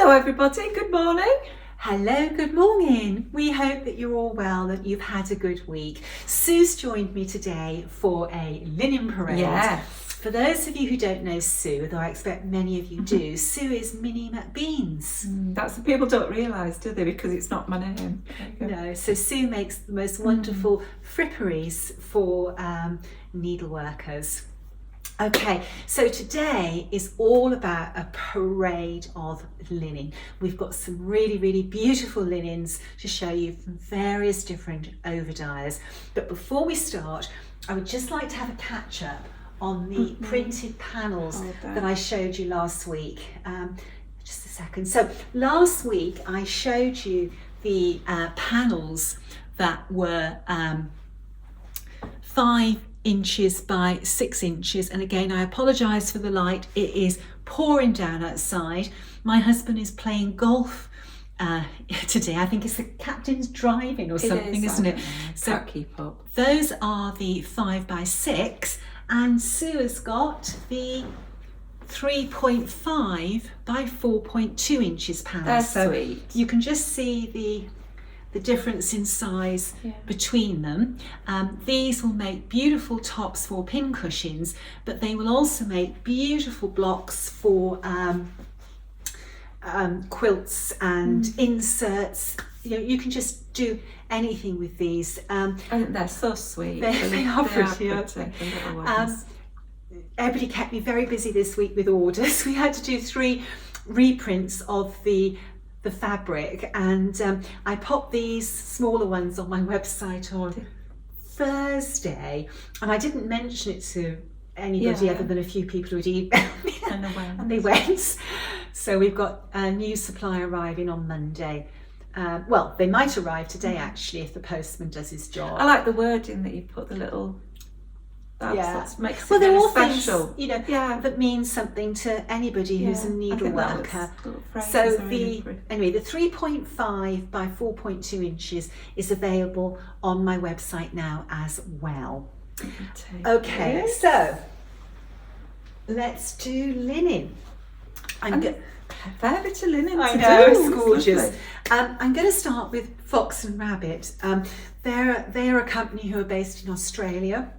Hello everybody, good morning. Hello, good morning. We hope that you're all well, that you've had a good week. Sue's joined me today for a linen parade. Yes. For those of you who don't know Sue, though I expect many of you do, Sue is Minnie McBeans. That's what people don't realise, do they? Because it's not my name. No, so Sue makes the most wonderful fripperies for needleworkers. Okay, so today is all about a parade of linen. We've got some really, really beautiful linens to show you from various different overdyers. But before we start, I would just like to have a catch up on the printed panels that I showed you last week. Just a second. So last week I showed you the panels that were 5 inches by 6 inches, and again I apologise for the light, it is pouring down outside. My husband is playing golf today. I think it's the captain's driving or something, isn't it? So can't keep up. Those are the 5 by 6, and Sue has got the 3.5 by 4.2 inches panels. They're so sweet. You can just see the difference in size between them. These will make beautiful tops for pin cushions, but they will also make beautiful blocks for quilts and inserts. You know, you can just do anything with these. I think they're so sweet. They are pretty, aren't they? Everybody kept me very busy this week with orders. We had to do 3 reprints of the fabric, and I popped these smaller ones on my website on Thursday, and I didn't mention it to anybody other than a few people who had emailed me, and they went. So we've got a new supply arriving on Monday. Well, they might arrive today actually if the postman does his job. I like the wording that you put, the little that makes it they're all special. Things, you know, that means something to anybody who's a needle worker. So the 3.5 by 4.2 inches is available on my website now as well. Okay, so let's do linen. Fair bit of linen. I know, it's gorgeous. I'm going to start with Fox and Rabbit. They're a company who are based in Australia.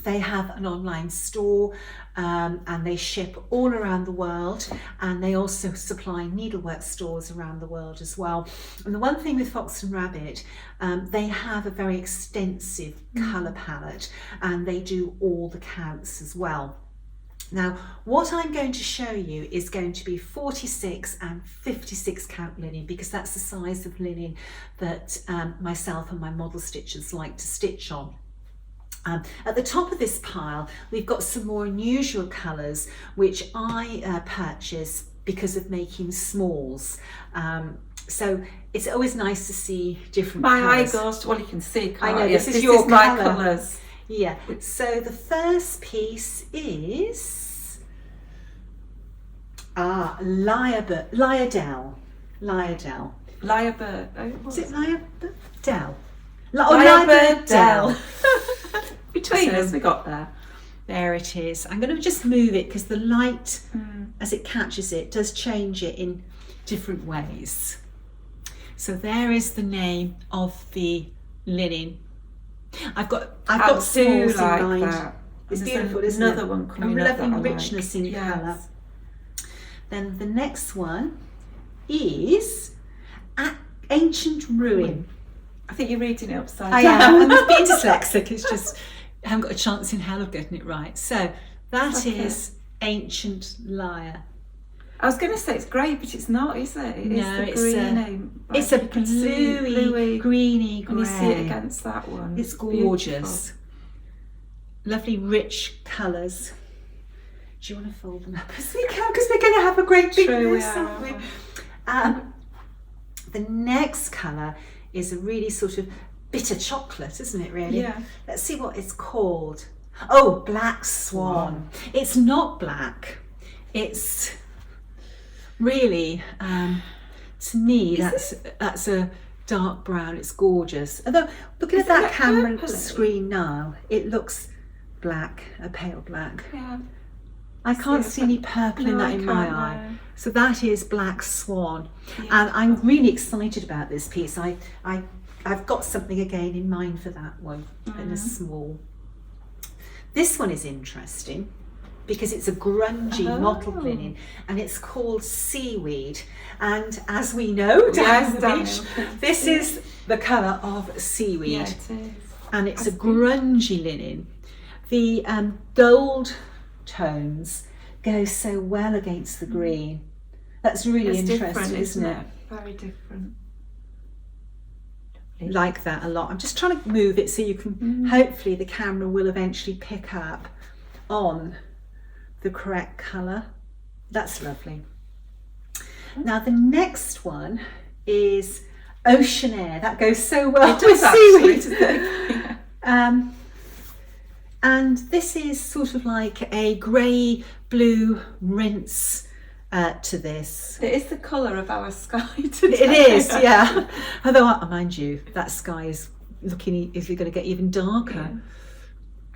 They have an online store and they ship all around the world, and they also supply needlework stores around the world as well. And the one thing with Fox and Rabbit, they have a very extensive colour palette, and they do all the counts as well. Now, what I'm going to show you is going to be 46 and 56 count linen, because that's the size of linen that myself and my model stitchers like to stitch on. At the top of this pile, we've got some more unusual colours, which I purchase because of making smalls. So it's always nice to see different colours. My eye goes to, well, you can see, I know, this is your my colour. colours. Yeah, so the first piece is Lyredell. Is it Lyredell? Lyredell. Between us, we got there. There it is. I'm going to just move it because the light, as it catches it, does change it in different ways. So there is the name of the linen. I've got smalls in mind. That. It's beautiful, isn't another it? One coming a up lovely that richness in colour. Then the next one is Ancient Ruin. I think you're reading it upside I down. am. I'm being dyslexic. It's just I haven't got a chance in hell of getting it right. So that is Ancient Lyre. I was going to say it's grey, but it's not, is it? It's a bluey, greeny grey. When you see it against that one, it's gorgeous. Beautiful. Lovely, rich colours. Do you want to fold them up as we go? Because we're going to have a great big mess, aren't we? The next colour is a really sort of bitter chocolate, isn't it, really? Yeah. Let's see what it's called. Oh, Black Swan. It's not black. It's really, to me, that's a dark brown. It's gorgeous. Although, looking at that camera screen now, it looks black, a pale black. Yeah. I can't see any purple in that in my eye. So that is Black Swan. And I'm really excited about this piece. I've got something again in mind for that one in a small. This one is interesting because it's a grungy mottled linen and it's called Seaweed. And as we know down the beach, this is the colour of seaweed. Yeah, it is. And it's a grungy linen. The gold tones go so well against the green. That's really interesting, isn't it? Very different. Like that a lot. I'm just trying to move it so you can, hopefully the camera will eventually pick up on the correct colour. That's lovely. Now the next one is Ocean Air. That goes so well with seaweed. And this is sort of like a grey blue rinse to this. It is the colour of our sky today. It is, yeah. Although, mind you, that sky is going to get even darker. Yeah.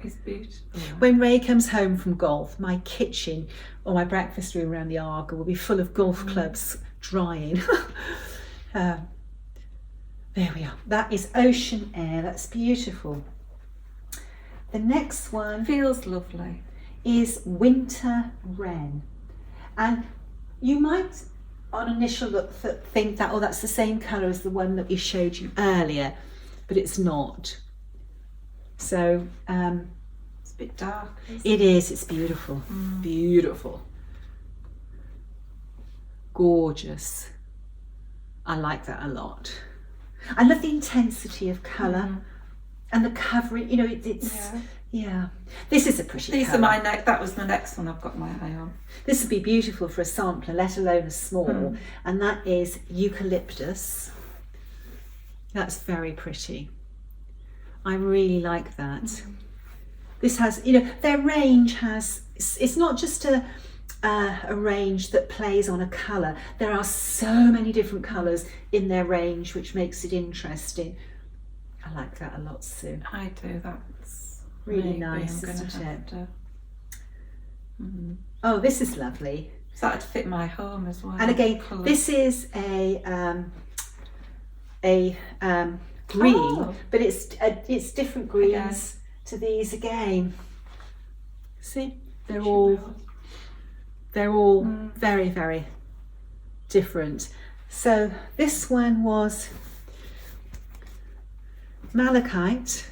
It's beautiful. When Ray comes home from golf, my kitchen or my breakfast room around the Arga will be full of golf clubs drying. There we are. That is Ocean Air. That's beautiful. The next one Feels lovely. is Winter Wren. And you might on initial look think that, oh, that's the same colour as the one that we showed you earlier, but it's not. So It's a bit dark. it is, it's beautiful. Beautiful. Gorgeous. I like that a lot. I love the intensity of colour and the covering, you know, it's yeah. This is a pretty These colour. are my that was the next one I've got my eye on. This would be beautiful for a sampler, let alone a small, and that is Eucalyptus. That's very pretty. I really like that. This has, you know, their range has, it's not just a range that plays on a colour. There are so many different colours in their range, which makes it interesting. I like that a lot, Sue. I do, that's Really nice, isn't it? Oh, this is lovely. So that'd fit my home as well. And again, colour. this is a green, but it's different greens to these again. See, they're all very, very different. So this one was Malachite.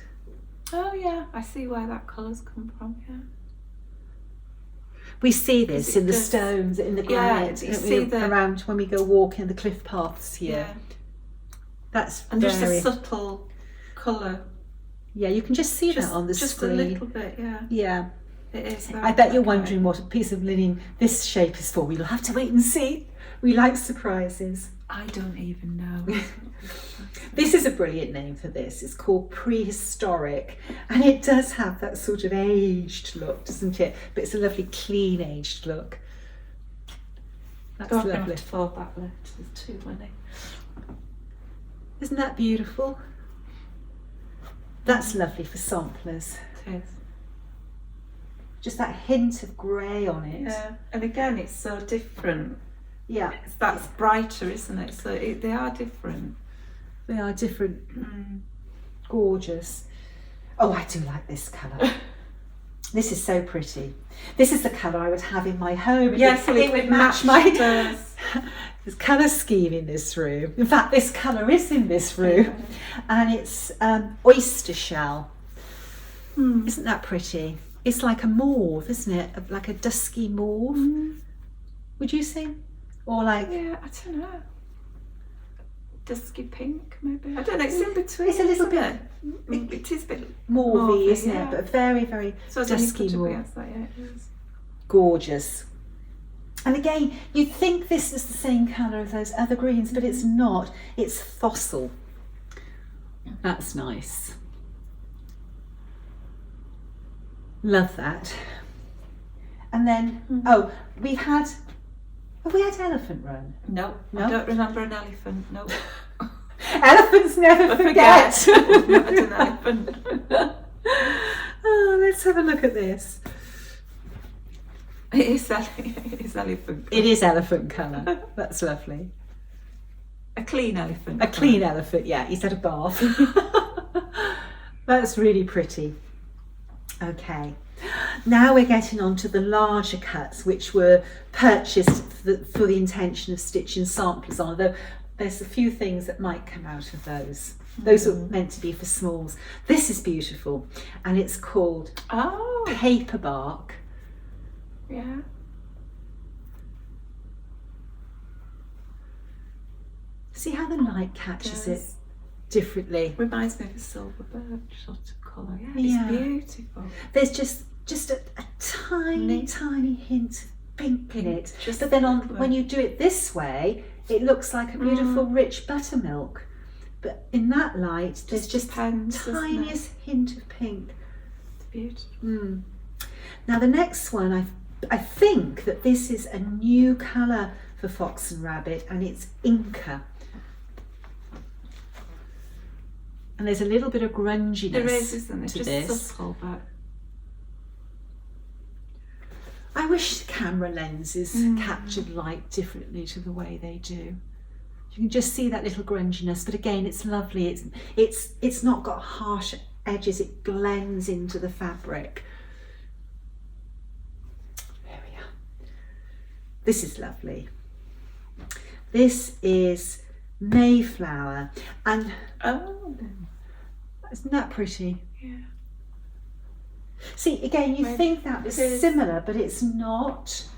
Oh yeah, I see where that colour's come from. Yeah. We see this in the does. stones, in the granite, you see around when we go walking the cliff paths here. Yeah. That's And very, just a subtle colour. yeah, you can just see that on the just screen. a little bit, yeah. Yeah. It is. I bet you're wondering what a piece of linen this shape is for. We'll have to wait and see. We like surprises. I don't even know. This is a brilliant name for this. It's called Prehistoric, and it does have that sort of aged look, doesn't it? But it's a lovely clean aged look. That's I'm going to lovely. have to fold that left. There's too many. Isn't that beautiful? That's lovely for samplers. It is. Just that hint of grey on it. Yeah. And again, it's so different. Yeah, That's brighter, isn't it? So they are different. they are different. Gorgeous. Oh, I do like this colour. This is so pretty. This is the colour I would have in my home. Yes, it would match my does. There's colour scheme in this room. In fact, this colour is in this room, and it's oyster shell. Isn't that pretty? It's like a mauve, isn't it? Like a dusky mauve. Would you say? Or like? Yeah, I don't know. Dusky pink, maybe. I don't know. It's in between. It's a little isn't bit. It is a bit Mauvey, isn't yeah. it? But very, very So dusky mauve. Yes, that, yeah, it is. Gorgeous. And again, you'd think this is the same colour as those other greens, but it's not. It's fossil. That's nice. Love that. And then, oh, have we had elephant run? No, No? I don't remember an elephant. No. Elephants never forget. I've never had an elephant. Oh, let's have a look at this. It is elephant. It is elephant colour. That's lovely. A clean elephant. A clean elephant, yeah. He's had a bath. That's really pretty. Okay. Now we're getting on to the larger cuts, which were purchased for the intention of stitching samplers on, although there's a few things that might come out of those. Those are meant to be for smalls. This is beautiful, and it's called paper bark. Yeah. See how the light catches it differently. Reminds me of a silver birch sort of colour. Yeah, it's beautiful. There's just a tiny hint of pink in it. But then when you do it this way, it looks like a beautiful rich buttermilk. But in that light, there's just the tiniest hint of pink. It's beautiful. Now the next one, I think that this is a new colour for Fox and Rabbit, and it's Inca. And there's a little bit of grunginess there is, isn't it? to Just this. subtle, but I wish the camera lenses captured light differently to the way they do. You can just see that little grunginess, but again, it's lovely. It's not got harsh edges. It blends into the fabric. There we are. This is lovely. This is Mayflower, and isn't that pretty? Yeah. See, again, you think that was similar, but it's not.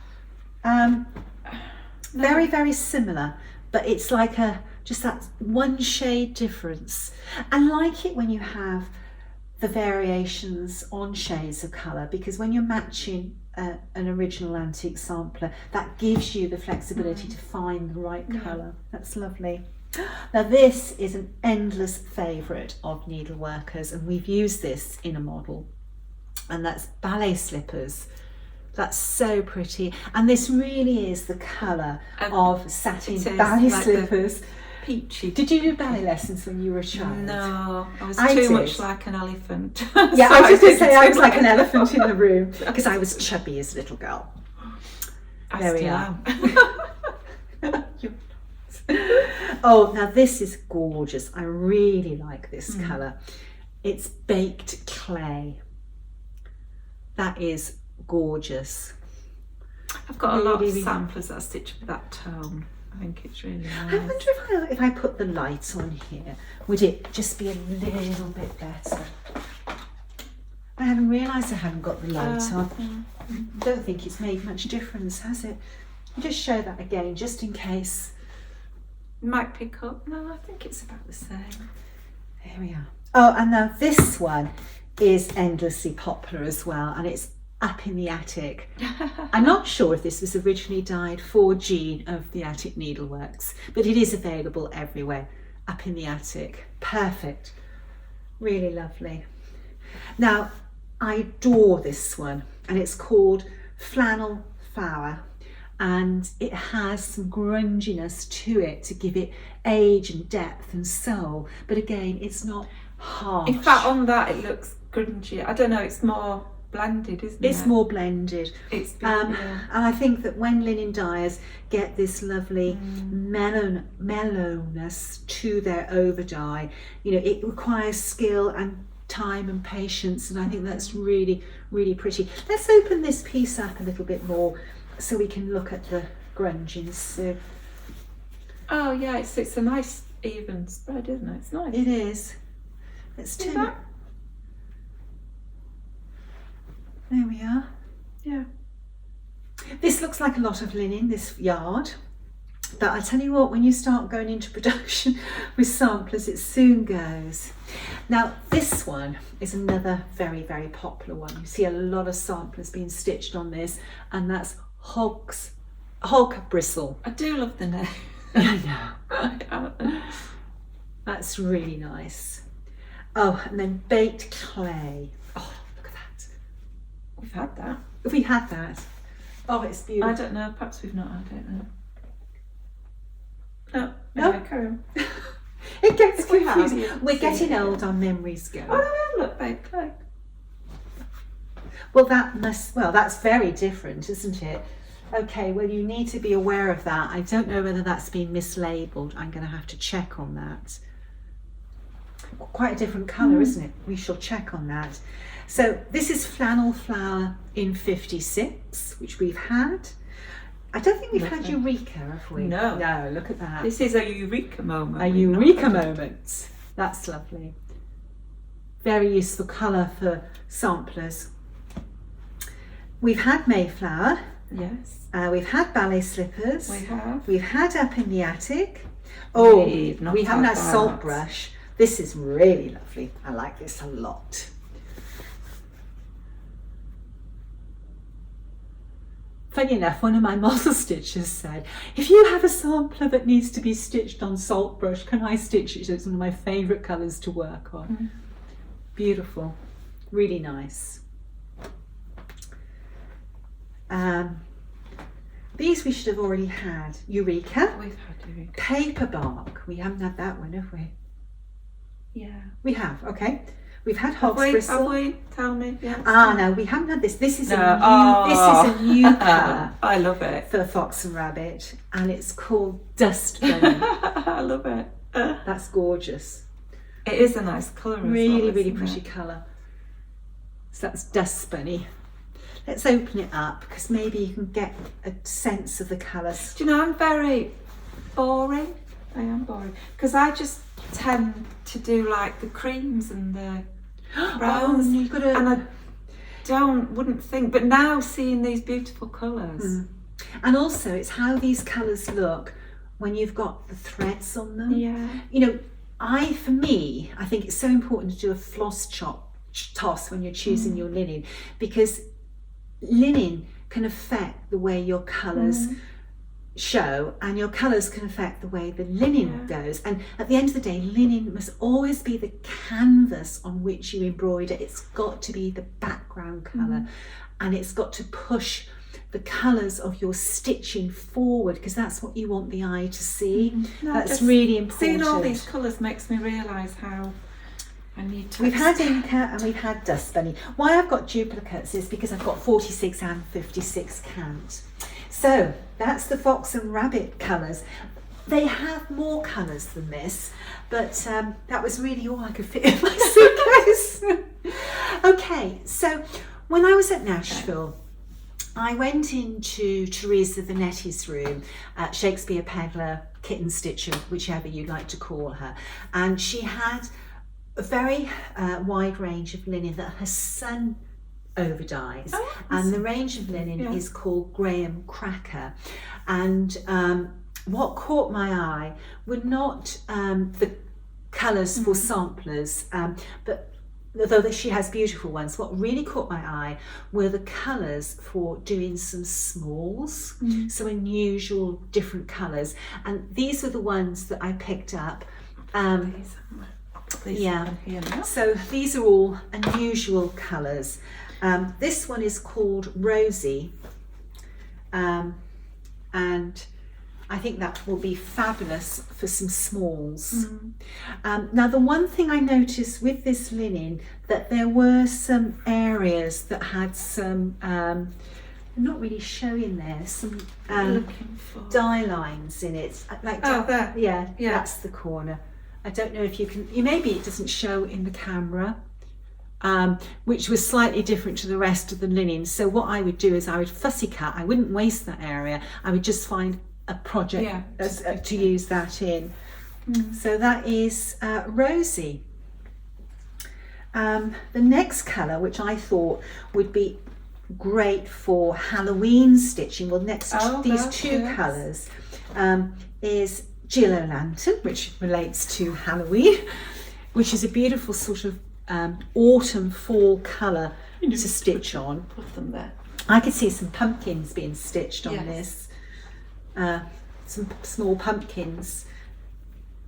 Very, very similar, but it's like just that one shade difference. I like it when you have the variations on shades of colour, because when you're matching an original antique sampler, that gives you the flexibility to find the right colour. That's lovely. Now this is an endless favourite of needleworkers, and we've used this in a model, and that's ballet slippers. That's so pretty, and this really is the colour of satin ballet slippers. Peachy. Did you do ballet lessons when you were a child? No, I was too much like an elephant. Yeah, I was just going to say I was like an elephant in the room because I was chubby as a little girl. There we are. Oh, now this is gorgeous. I really like this colour. It's baked clay. That is gorgeous. I've got a lot of samplers that I stitch with that tone. I think it's really nice. I wonder if I put the light on here, would it just be a little bit better? I hadn't realised I hadn't got the light on. I don't think it's made much difference, has it? I'll just show that again, just in case. It might pick up. No, I think it's about the same. There we are. Oh, and now this one is endlessly popular as well, and it's Up in the Attic. I'm not sure if this was originally dyed for Jean of the Attic Needleworks, but it is available everywhere. Up in the Attic. Perfect. Really lovely. Now, I adore this one, and it's called Flannel Flower, and it has some grunginess to it to give it age and depth and soul, but again, it's not harsh. In fact, on that it looks grungy. I don't know, it's more blended, isn't it? It's more blended. It's beautiful. And I think that when linen dyers get this lovely mellowness to their over dye, you know, it requires skill and time and patience, and I think that's really, really pretty. Let's open this piece up a little bit more so we can look at the grungings. So, oh yeah, it's a nice even spread, isn't it? It's nice. it is. Let's See turn that? it. There we are. Yeah. This looks like a lot of linen, this yard, but I tell you what, when you start going into production with samplers, it soon goes. Now this one is another very, very popular one. You see a lot of samplers being stitched on this, and that's hog bristle. I do love the name. I know. That's really nice. Oh, and then baked clay. Oh, look at that. We've had that. We had that. Oh, it's beautiful. I don't know, perhaps we've not had it. No. No? Anyway, carry on. It gets If we have, confusing. you We're see getting it. old, our memories go. Oh no, look, baked clay. Well, that's very different, isn't it? Okay, well, you need to be aware of that. I don't know whether that's been mislabeled. I'm going to have to check on that. Quite a different colour, isn't it? We shall check on that. So this is Flannel Flower in 56, which we've had. I don't think we've had Eureka, have we? No. No, look at that. This is a Eureka moment. A Eureka moment. That's lovely. Very useful colour for samplers. We've had Mayflower. Yes. We've had ballet slippers. We have. We've had Up in the Attic. Oh, We've not we haven't had had that. Salt Brush. This is really lovely. I like this a lot. Funny enough, one of my model stitchers said, if you have a sampler that needs to be stitched on Salt Brush, can I stitch it? It's one of my favourite colours to work on. Beautiful. Really nice. These we should have already had. Eureka. We've had Eureka. Paper bark. We haven't had that one, have we? Yeah. We have, okay. We've had Have Hog's we? Bristle. Have we? Tell me. Yeah. No, we haven't had this. This is No. a new colour I love it. for Fox and Rabbit, and it's called Dust Bunny. I love it. That's gorgeous. It is a nice colour. Really, as well, really isn't pretty it? colour. So that's Dust Bunny. Let's open it up because maybe you can get a sense of the colours. Do you know, I'm very boring. I am boring because I just tend to do like the creams and the browns, you've got to... and I wouldn't think. But now seeing these beautiful colours, And also, it's how these colours look when you've got the threads on them. yeah, You know, I think it's so important to do a floss toss when you're choosing your linen, because linen can affect the way your colours show, and your colours can affect the way the linen goes. And at the end of the day, linen must always be the canvas on which you embroider. It's got to be the background colour, and it's got to push the colours of your stitching forward, because that's what you want the eye to see. No, That's just really important. seeing all these colours makes me realise how I need to. We've had Inca and we've had Dust Bunny. Why I've got duplicates is because I've got 46 and 56 count. So that's the Fox and Rabbit colours. They have more colours than this, but that was really all I could fit in my suitcase. Okay, so when I was at Nashville, I went into Teresa Vanetti's room, Shakespeare Peddler, Kitten Stitcher, whichever you'd like to call her, and she had a very wide range of linen that her son overdyes, and the range of linen is called Graham Cracker. And what caught my eye were not the colours for samplers, but although she has beautiful ones, what really caught my eye were the colours for doing some smalls, so unusual different colours, and these were the ones that I picked up. So these are all unusual colours. This one is called Rosie, and I think that will be fabulous for some smalls. Now, the one thing I noticed with this linen, that there were some areas that had some, I'm not really showing there, some dye lines in it. Like there. Yeah, that's the corner. I don't know if you can, maybe it doesn't show in the camera, which was slightly different to the rest of the linen. So what I would do is I would fussy cut. I wouldn't waste that area. I would just find a project to use that in. So that is Rosie. The next colour, which I thought would be great for Halloween stitching, well, these two colours, is Jill O'Lantern, which relates to Halloween, which is a beautiful sort of autumn fall colour to stitch on. Put them there. I could see some pumpkins being stitched on this. Some small pumpkins.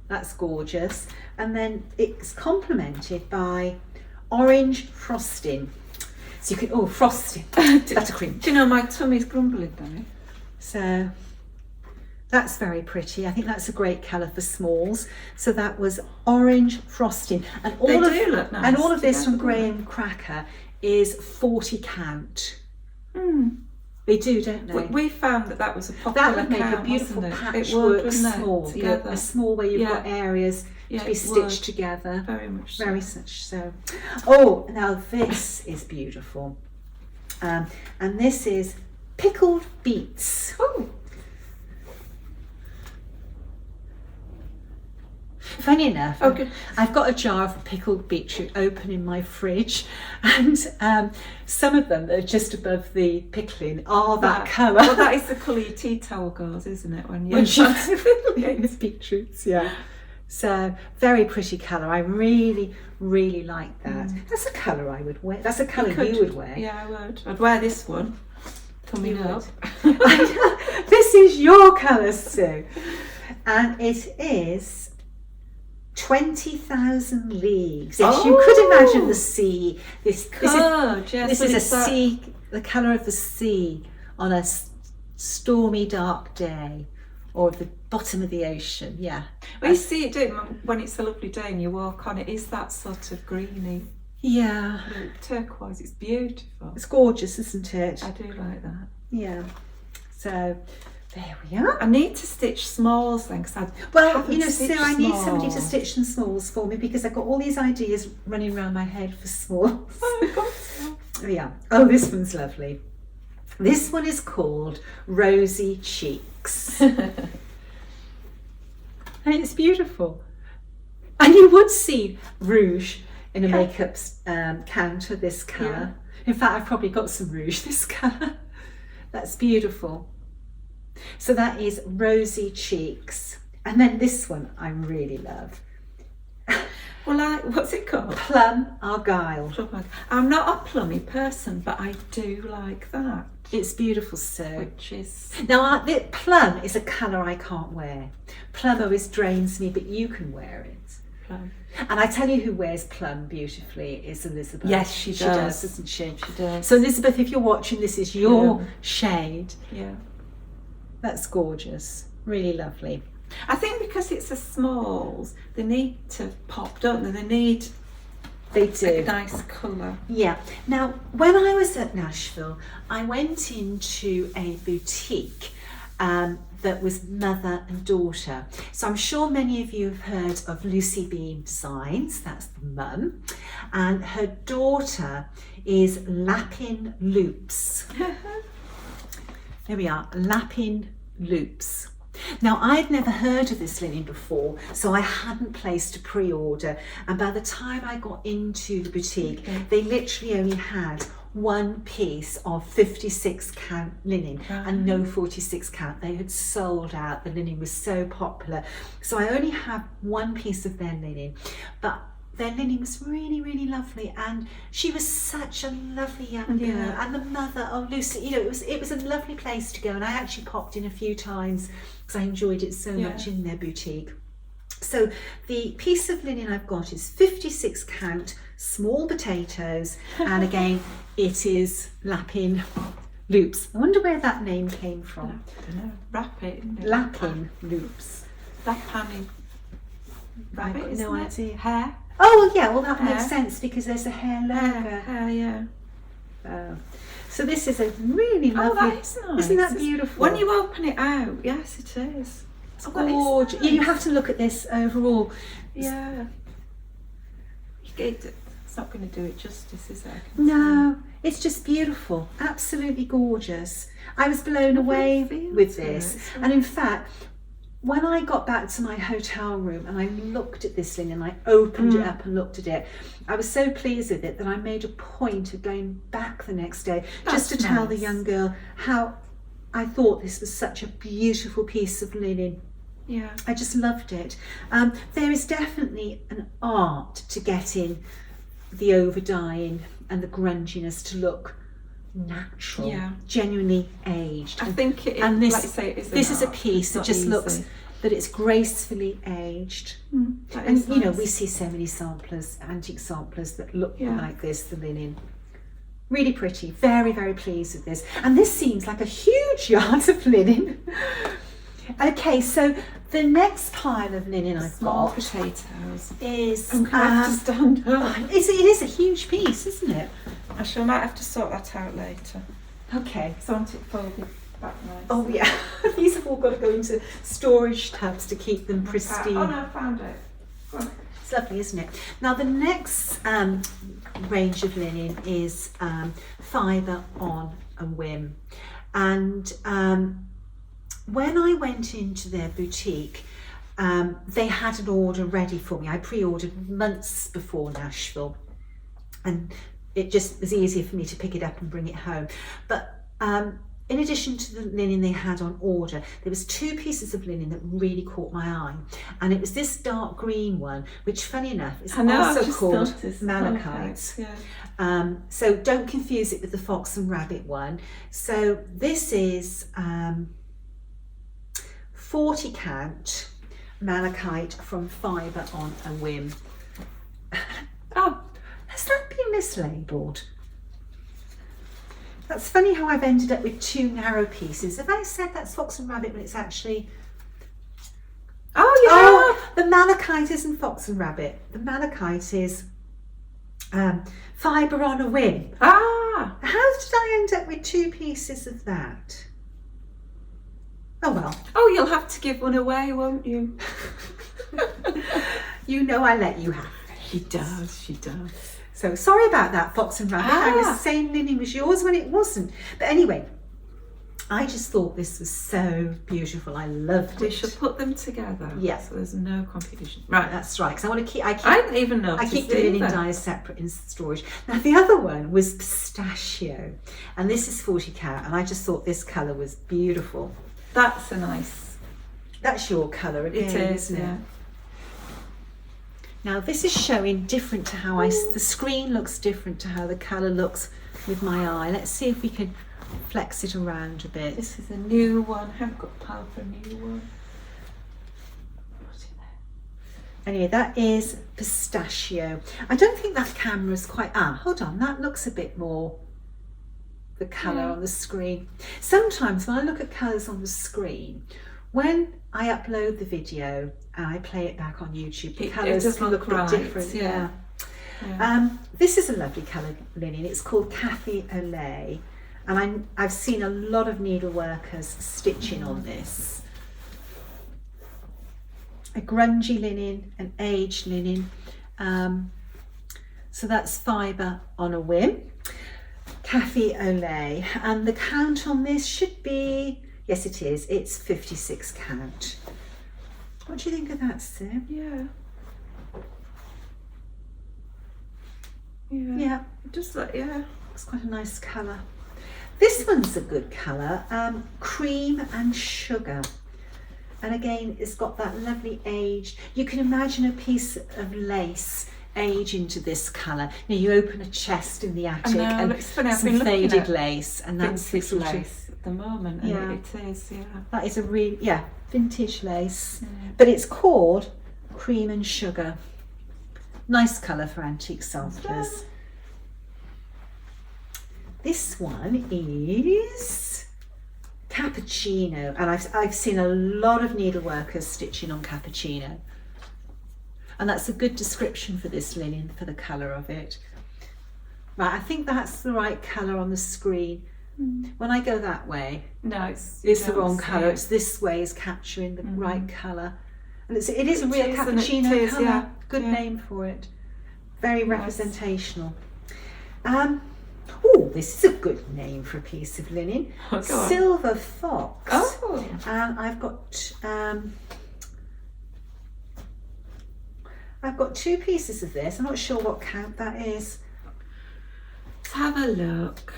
That's gorgeous. And then it's complemented by orange frosting. So you can, frosting. Buttercream. Do you know my tummy's grumbling, Danny? So That's very pretty. I think that's a great colour for smalls. So that was orange frosting, and all look nice and all of this from together, Graham Cracker is 40 count. Mm. They do, don't they? We found that was a popular That would make a count, beautiful wasn't it? patchwork It would, small. wouldn't it, together. A small where you've got areas Yeah, to be it stitched would. together. Very much so. Very much so. Oh, now this is beautiful. And this is pickled beets. Oh, Funny enough, good. I've got a jar of pickled beetroot open in my fridge, and some of them that are just above the pickling are that colour. Well, that is the colour your tea towel goes, isn't it? When you It's beetroots, yeah. So very pretty colour. I really, really like that. That's a colour I would wear. That's a colour you would wear. Yeah, I would. I'd wear this one coming You up. This is your colour, Sue, and it is 20,000 leagues. If you could imagine the sea, this is a sea, the colour of the sea on a stormy, dark day, or the bottom of the ocean. Yeah. Well, you see it when it's a lovely day and you walk on it. Is that sort of greeny, Yeah. turquoise? It's beautiful. It's gorgeous, isn't it? I do like that. Yeah. So there we are. I need to stitch smalls then, because Well, you know, Sue, I need somebody to stitch some smalls for me because I've got all these ideas running around my head for smalls. Yeah. Oh, this one's lovely. This one is called Rosy Cheeks. And it's beautiful. And you would see rouge in a makeup counter this colour. Yeah. In fact, I've probably got some rouge this colour. That's beautiful. So that is Rosy Cheeks. And then this one I really love. Well, what's it called? Plum Argyle. I'm not a plummy person, but I do like that. It's beautiful, Sue. Which is... Now, plum is a colour I can't wear. Plum always drains me, but you can wear it. Plum. And I tell you who wears plum beautifully is Elizabeth. Yes, she does. She does, doesn't she? She does. So Elizabeth, if you're watching, this is your shade. Yeah. That's gorgeous. Really lovely. I think because it's a smalls, they need to pop, don't they? They do. A nice colour. Yeah. Now, when I was at Nashville, I went into a boutique that was mother and daughter. So I'm sure many of you have heard of Lucy Beam Designs. That's the mum. And her daughter is Lapin Loops. There we are, Lapin Loops. Now, I'd never heard of this linen before, so I hadn't placed a pre-order. And by the time I got into the boutique, they literally only had one piece of 56 count linen and no 46 count. They had sold out. The linen was so popular. So I only have one piece of their linen, but their linen was really, really lovely, and she was such a lovely young girl. And the mother, oh Lucy, you know, it was a lovely place to go, and I actually popped in a few times because I enjoyed it so much in their boutique. So the piece of linen I've got is 56 count, small potatoes, and again it is Lapin Loops. I wonder where that name came from. I don't know. Rapid. Lapin Loops. Lapin. Rabbit, isn't no it? idea. Hair. Oh yeah, well that makes sense because there's a hair logo. Hair, yeah. So this is a really lovely. Oh, that is nice. Isn't that beautiful? When you open it out, yes, it is. It's gorgeous. Nice. You have to look at this overall. Yeah. It's not going to do it justice, is it? No, it's just beautiful. Absolutely gorgeous. I was blown away with this, and in fact, when I got back to my hotel room and I looked at this linen, I opened it up and looked at it, I was so pleased with it that I made a point of going back the next day just to tell the young girl how I thought this was such a beautiful piece of linen. Yeah. I just loved it. There is definitely an art to getting the over dyeing and the grunginess to look natural, genuinely aged. I think it is. And this, like you say, it is this is a piece that just looks that it's gracefully aged. And you know, we see so many samplers, antique samplers that look like this, the linen. Really pretty. Very, very pleased with this. And this seems like a huge yard of linen. Okay, so the next pile of linen I've Small got potatoes. is I'm gonna have to stand up. it is a huge piece, isn't it? I might have to sort that out later. Okay. So I want it folded back nice. Oh yeah, these have all got to go into storage tubs to keep them pristine. Oh no, I found it. Go on. It's lovely, isn't it? Now the next range of linen is fibre on a whim, and when I went into their boutique, they had an order ready for me. I pre-ordered months before Nashville, and it just was easier for me to pick it up and bring it home. But in addition to the linen they had on order, there was 2 pieces of linen that really caught my eye, and it was this dark green one, which, funny enough, is also called malachite. Yeah. So don't confuse it with the fox and rabbit one. So this is 40 count malachite from Fibre on a Whim. Oh, has that been mislabelled? That's funny how I've ended up with 2 narrow pieces. Have I said that's fox and rabbit when it's actually... Oh, yeah. Oh, the malachite isn't fox and rabbit. The malachite is Fibre on a Whim. Ah. How did I end up with 2 pieces of that? Oh well. Oh, you'll have to give one away, won't you? You know I let you have it. She does, she does. So sorry about that, fox and rabbit. I was saying linen was yours when it wasn't. But anyway, I just thought this was so beautiful. I loved it. We should put them together. Yeah. So there's no confusion. Right. That's right. Because I want to keep. I didn't even notice. I keep the linen dyes separate in storage. Now the other one was pistachio, and this is 40 count. And I just thought this colour was beautiful. That's a nice. That's your colour again, It is, isn't yeah. it? Now this is showing different to how the screen looks different to how the colour looks with my eye. Let's see if we can flex it around a bit. This is a new one. I haven't got power for a new one. Put it there. Anyway, that is pistachio. I don't think that camera's quite... hold on. That looks a bit more the colour on the screen. Sometimes when I look at colours on the screen, when I upload the video and I play it back on YouTube, the colours look a bit different. Yeah. This is a lovely colour linen. It's called Cathy Olay, and I've seen a lot of needle workers stitching on this. A grungy linen, an aged linen. So that's Fibre on a Whim. Cathy Olay, and the count on this should be, yes it is, it's 56 count. What do you think of that, Sim? Yeah. Yeah. Just like, yeah. It's quite a nice colour. This one's a good colour, cream and sugar. And again, it's got that lovely age. You can imagine a piece of lace age into this colour. You know, you open a chest in the attic and it's funny, I've some been looking faded at lace, and that's the vintage sort of, lace at the moment, and it is, yeah. that is a real, vintage lace. Yeah. But it's called Cream and Sugar. Nice colour for antique samplers. This one is cappuccino, and I've seen a lot of needleworkers stitching on cappuccino. And that's a good description for this linen, for the colour of it. Right, I think that's the right colour on the screen. When I go that way, no, it's the wrong colour. It's this way is capturing the right colour. And it is a real cappuccino colour. Yeah. Good name for it. Very representational. Oh, this is a good name for a piece of linen. Oh, go on. Silver Fox. Oh. And I've got 2 pieces of this. I'm not sure what count that is. Let's have a look.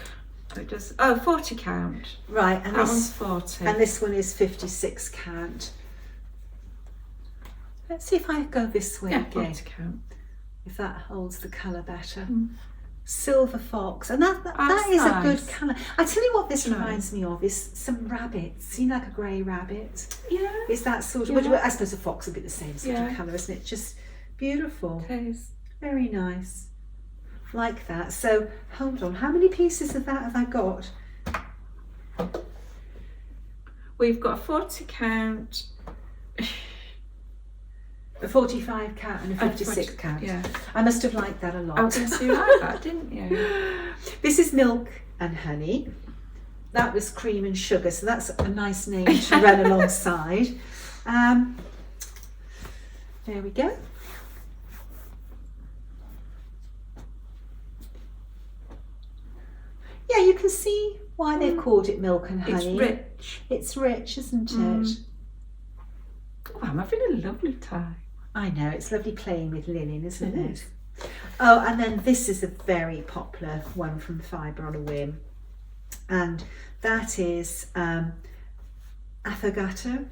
It just 40 count. Right, and that one's 40. And this one is 56 count. Let's see if I go this way again. 40 count. If that holds the colour better. Silver Fox, and that is nice. a good colour. I tell you what this reminds me of is some rabbits, you know, like a grey rabbit. Yeah. It's that sort of, well, I suppose a fox would be the same sort of colour, isn't it? Just beautiful. It is. Very nice. Like that. So hold on, how many pieces of that have I got? We've got a 40 count. A 45 count and a 56 count. Yeah. I must have liked that a lot. Oh, yes, you like that, didn't you? This is milk and honey. That was cream and sugar, so that's a nice name to run alongside. There we go. Yeah, you can see why they've called it milk and honey. It's rich. It's rich, isn't it? Oh, I'm having a lovely time. I know, it's lovely playing with linen, isn't It it? is. Oh, and then this is a very popular one from Fibre on a Whim. And that is affogato.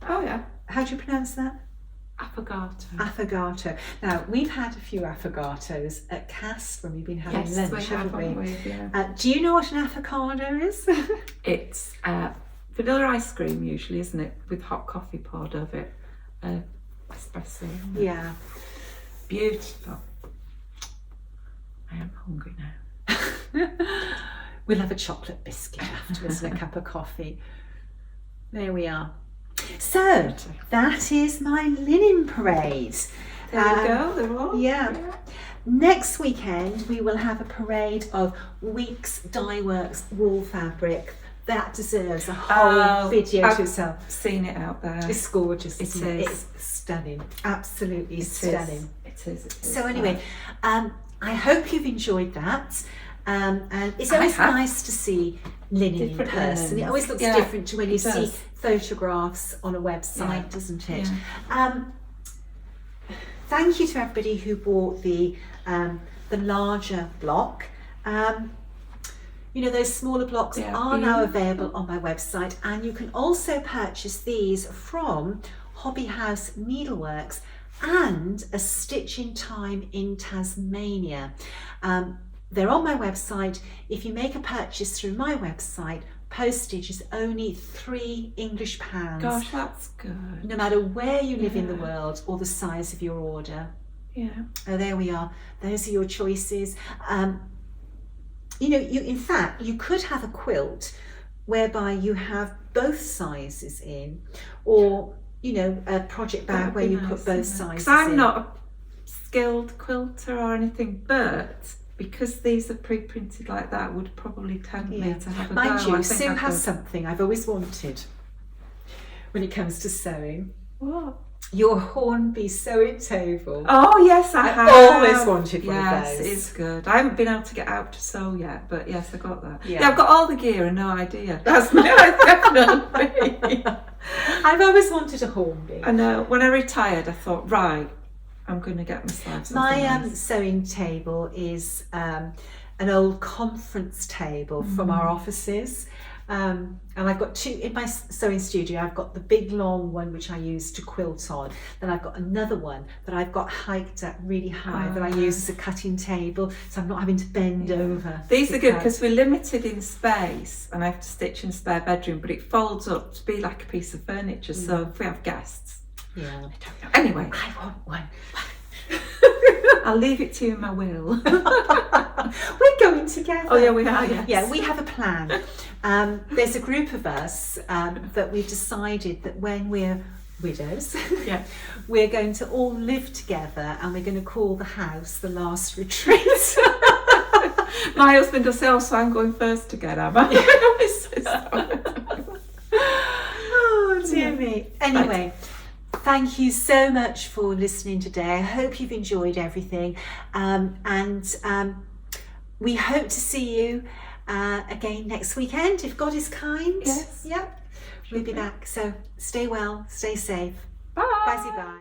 Oh yeah, How do you pronounce that? affogato. Affogato. Now, we've had a few affogatos at Cast when we've been having Yes, lunch, we have, haven't we? haven't we? Yeah. Do you know what an avocado is? It's vanilla ice cream usually, isn't it? With hot coffee poured over it. Espresso. Yeah. Beautiful. I am hungry now. We'll have a chocolate biscuit afterwards and a cup of coffee. There we are. So, that is my linen parade. There we go, they're all. Yeah. Next weekend we will have a parade of Weeks Dye Works wool fabric. That deserves a whole video to itself. Seen it out there. It's gorgeous. It Isn't it? is. It's stunning. Absolutely stunning. It is. So anyway, I hope you've enjoyed that. And it's I always have. nice to see linen Different in person. linens. It always looks Yeah, different to when you it see does. photographs on a website, Yeah. doesn't it? Yeah. Thank you to everybody who bought the larger block. You know, those smaller blocks Yeah, are now beautiful. available on my website, and you can also purchase these from Hobby House Needleworks and A Stitch in Time in Tasmania. They're on my website. If you make a purchase through my website, postage is only £3 English. Gosh, that's good. No matter where you live in the Yeah. world or the size of your order. Yeah. Oh, there we are. Those are your choices. You know, in fact, you could have a quilt whereby you have both sizes in, or, you know, a project bag That'd where be you nice, put both isn't it? sizes 'Cause I'm in. not a skilled quilter or anything, but because these are pre-printed like that, would probably tempt me to have a Mind go. you, I think Sue I has could. something I've always wanted when it comes to sewing. What? Your Hornby sewing table. Oh yes, I have. always wanted one of Yes, those. it's good. I haven't been able to get out to sew yet, but yes, I got that. Yeah. Yeah, I've got all the gear and no idea. That's definitely. I've always wanted a Hornby. I know. When I retired, I thought, right, I'm going to get myself something My nice. sewing table is an old conference table from our offices. And I've got two in my sewing studio. I've got the big long one which I use to quilt on. Then I've got another one that I've got hiked up really high that I use as a cutting table, so I'm not having to bend over. These to are good cut. because we're limited in space and I have to stitch in a spare bedroom, but it folds up to be like a piece of furniture. So if we have guests, Yeah. anyway, I want one. I'll leave it to you in my will. We're going together. Oh yeah, we are. Yes. Yeah, we have a plan. There's a group of us that we've decided that when we're widows, Yeah. we're going to all live together, and we're going to call the house the Last Retreat. My husband will say, "Oh, so I'm going first again, am I?" Oh dear me. Anyway, thank you so much for listening today. I hope you've enjoyed everything, and we hope to see you again next weekend if God is kind. Yes. Yep. We'll be back. So stay well, stay safe. Bye. Bye. Bye.